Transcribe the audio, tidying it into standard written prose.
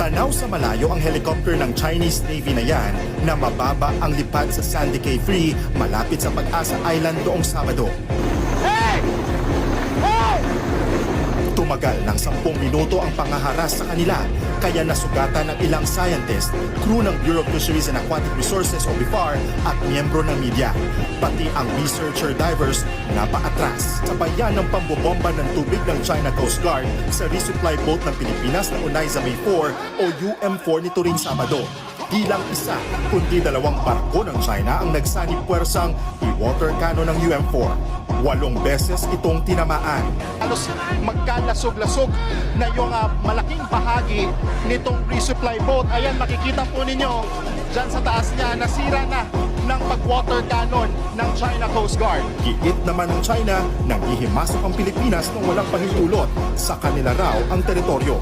Tanaw sa malayo ang helicopter ng Chinese Navy na yan na mababa ang lipad sa Sandy Cay Free malapit sa Pag-asa Island noong Sabado. Tumagal ng 10 minuto ang pangaharas sa kanila kaya nasugatan ng ilang scientist, crew ng Bureau of Fisheries and Aquatic Resources o BIFAR at miyembro ng media. Pati ang researcher divers napaatras. Sabayan ng pambobomba ng tubig ng China Coast Guard sa resupply boat ng Pilipinas na Unaiza May 4 o UM4 nito ring Sabado. Di lang isa, kundi 2 barko ng China ang nagsanib puwersang i-water cannon ng UM4. 8 beses itong tinamaan. Halos magkalasog-lasog na yung malaking bahagi nitong resupply boat. Ayan, makikita po ninyo dyan sa taas niya, nasira na ng pag-water cannon ng China Coast Guard. Giit naman ng China nang ihimasok ang Pilipinas nang walang pahintulot sa kanila raw ang teritoryo.